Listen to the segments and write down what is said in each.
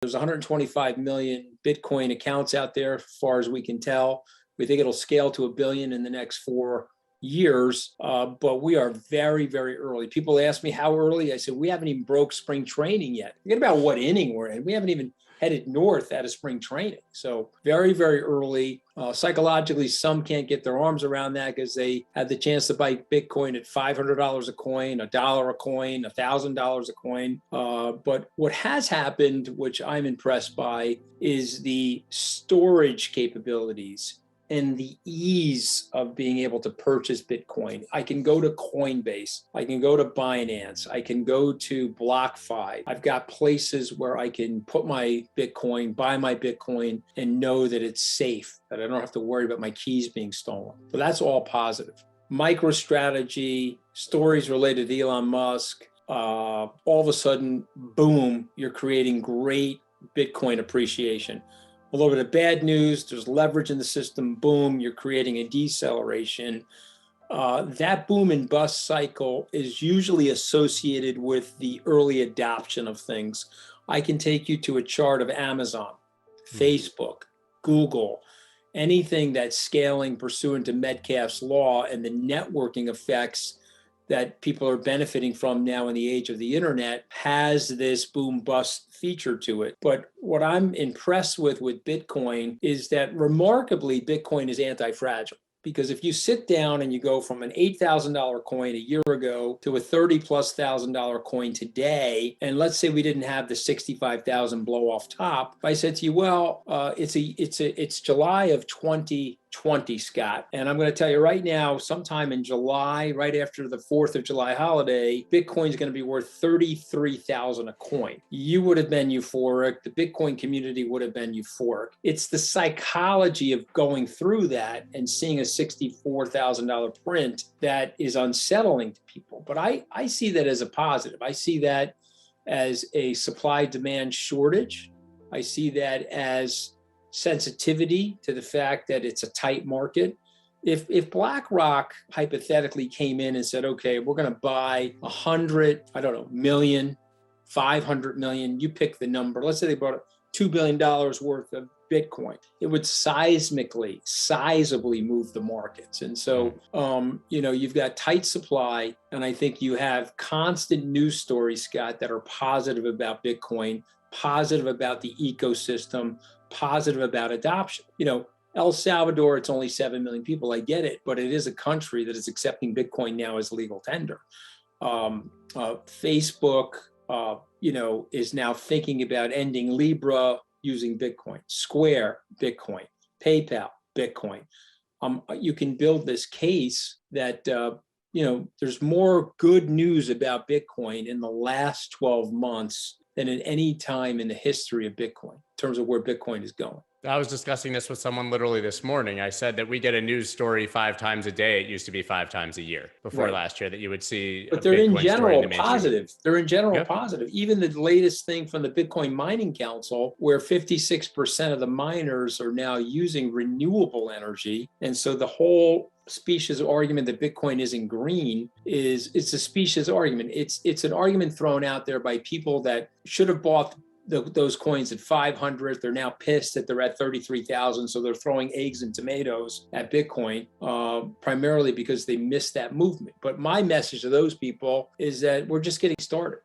There's 125 million Bitcoin accounts out there, as far as we can tell. We think it'll scale to 1 billion in the next 4 years, but we are very, very early. People ask me how early. I said, we haven't even broke spring training yet. Forget about what inning we're in. We haven't even headed north out of spring training. So very, very early. Psychologically, some can't get their arms around that because they had the chance to buy Bitcoin at $500 a coin, $1 a coin, $1,000 a coin. But what has happened, which I'm impressed by, is the storage capabilities and the ease of being able to purchase Bitcoin. I can go to Coinbase, I can go to Binance, I can go to BlockFi. I've got places where I can put my Bitcoin, buy my Bitcoin, and know that it's safe, that I don't have to worry about my keys being stolen. So that's all positive. MicroStrategy, stories related to Elon Musk, all of a sudden, boom, you're creating great Bitcoin appreciation. A little bit of bad news, there's leverage in the system, boom, you're creating a deceleration. That boom and bust cycle is usually associated with the early adoption of things. I can take you to a chart of Amazon, Facebook, Google, anything that's scaling pursuant to Metcalfe's law and the networking effects that people are benefiting from now in the age of the internet has this boom bust feature to it. But what I'm impressed with Bitcoin is that remarkably, Bitcoin is anti-fragile. Because if you sit down and you go from an $8,000 coin a year ago to a $30,000+ coin today, and let's say we didn't have the 65,000 blow off top, if I said to you, well, it's July of 2020, Scott, and I'm going to tell you right now, sometime in July, right after the 4th of July holiday, Bitcoin's going to be worth 33,000 a coin. You would have been euphoric. The Bitcoin community would have been euphoric. It's the psychology of going through that and seeing a $64,000 print that is unsettling to people. But I see that as a positive. I see that as a supply-demand shortage. I see that as sensitivity to the fact that it's a tight market. If BlackRock hypothetically came in and said, okay, we're going to buy 100, million, 500 million, you pick the number. Let's say they bought $2 billion worth of Bitcoin, it would sizably move the markets. And so, you've got tight supply, and I think you have constant news stories, Scott, that are positive about Bitcoin, positive about the ecosystem, positive about adoption. El Salvador, it's only 7 million people. I get it, but it is a country that is accepting Bitcoin now as legal tender. Facebook, is now thinking about ending Libra using Bitcoin. Square, Bitcoin. PayPal, Bitcoin. You can build this case that, there's more good news about Bitcoin in the last 12 months than at any time in the history of Bitcoin in terms of where Bitcoin is going. I was discussing this with someone literally this morning. I said that we get a news story 5 times a day. It used to be 5 times a year before last year that you would see. But they're in general positive. They're in general positive. Even the latest thing from the Bitcoin Mining Council, where 56% of the miners are now using renewable energy. And so the whole specious argument that Bitcoin isn't green it's a specious argument. It's an argument thrown out there by people that should have bought those coins at 500. They're now pissed that they're at 33,000. So they're throwing eggs and tomatoes at Bitcoin, primarily because they missed that movement. But my message to those people is that we're just getting started.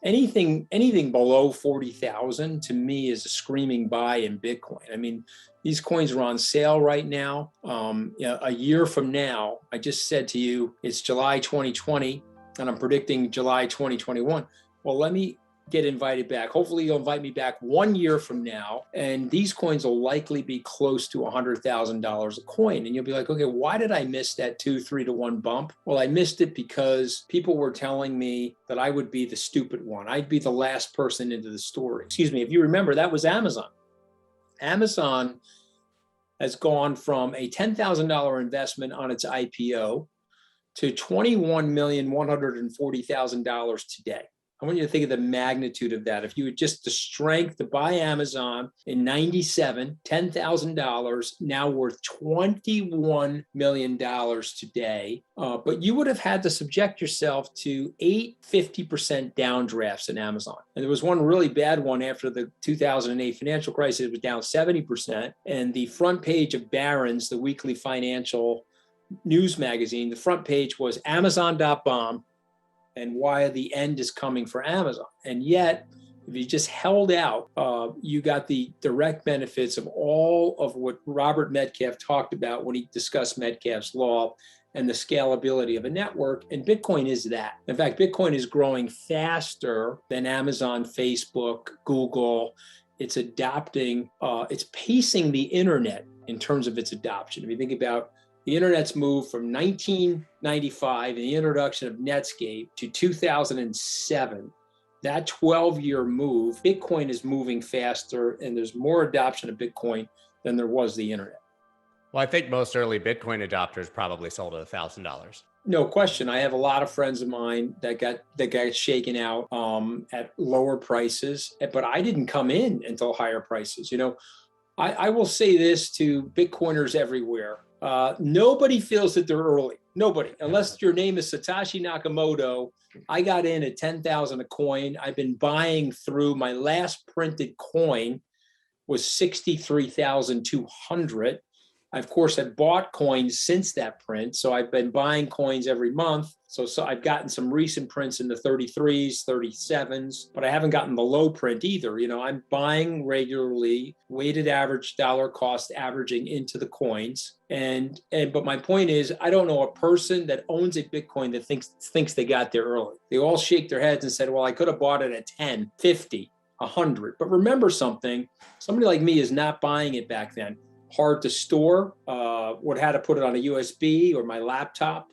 Anything below 40,000 to me is a screaming buy in Bitcoin. I mean, these coins are on sale right now. A year from now, I just said to you, it's July 2020, and I'm predicting July 2021. Well, let me get invited back. Hopefully you'll invite me back 1 year from now, and these coins will likely be close to $100,000 a coin. And you'll be like, okay, why did I miss that 2-3 to 1 bump? Well, I missed it because people were telling me that I would be the stupid one. I'd be the last person into the story. Excuse me, if you remember, that was Amazon. Amazon has gone from a $10,000 investment on its IPO to $21,140,000 today. I want you to think of the magnitude of that. If you had just the strength to buy Amazon in 97, $10,000, now worth $21 million today. But you would have had to subject yourself to 50% downdrafts in Amazon. And there was one really bad one after the 2008 financial crisis. It was down 70%. And the front page of Barron's, the weekly financial news magazine, the front page was Amazon.bomb and why the end is coming for Amazon. And yet, if you just held out, you got the direct benefits of all of what Robert Metcalfe talked about when he discussed Metcalfe's law and the scalability of a network. And Bitcoin is that. In fact, Bitcoin is growing faster than Amazon, Facebook, Google. It's adopting, it's pacing the internet in terms of its adoption. If you think about the internet's moved from 1995 and the introduction of Netscape to 2007, that 12-year move, Bitcoin is moving faster and there's more adoption of Bitcoin than there was the internet. Well, I think most early Bitcoin adopters probably sold at $1,000. No question. I have a lot of friends of mine that got shaken out at lower prices, but I didn't come in until higher prices. You know, I will say this to Bitcoiners everywhere. Nobody feels that they're early. Nobody, unless your name is Satoshi Nakamoto. I got in at 10,000 a coin. I've been buying through my last printed coin was 63,200. I, of course, have bought coins since that print. So I've been buying coins every month. So I've gotten some recent prints in the 33s, 37s, but I haven't gotten the low print either. You know, I'm buying regularly, weighted average dollar cost averaging into the coins. But my point is, I don't know a person that owns a Bitcoin that thinks they got there early. They all shake their heads and said, well, I could have bought it at 10, 50, 100. But remember something, somebody like me is not buying it back then. Hard to store, would have to put it on a USB or my laptop.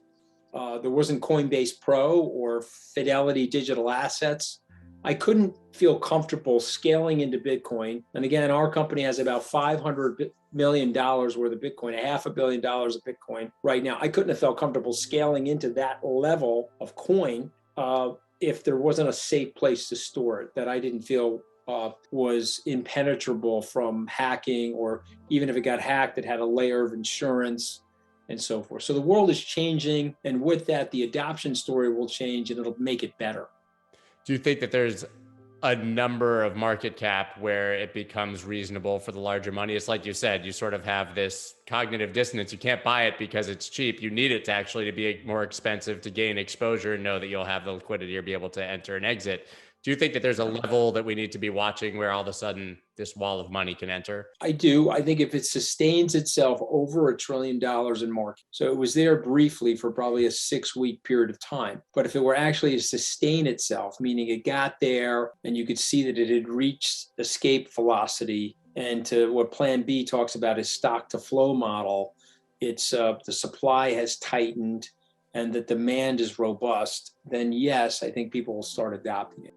There wasn't Coinbase Pro or Fidelity Digital Assets. I couldn't feel comfortable scaling into Bitcoin. And again, our company has about $500 million worth of Bitcoin, $500 million of Bitcoin right now. I couldn't have felt comfortable scaling into that level of coin if there wasn't a safe place to store it that I didn't feel was impenetrable from hacking, or even if it got hacked, it had a layer of insurance and so forth. So the world is changing, and with that, the adoption story will change and it'll make it better. Do you think that there's a number of market cap where it becomes reasonable for the larger money? It's like you said, you sort of have this cognitive dissonance. You can't buy it because it's cheap. You need it to actually to be more expensive to gain exposure and know that you'll have the liquidity or be able to enter and exit. Do you think that there's a level that we need to be watching where all of a sudden this wall of money can enter? I do. I think if it sustains itself over $1 trillion in market, so it was there briefly for probably a 6-week period of time, but if it were actually to sustain itself, meaning it got there and you could see that it had reached escape velocity, and to what Plan B talks about is stock to flow model, it's the supply has tightened and the demand is robust, then yes, I think people will start adopting it.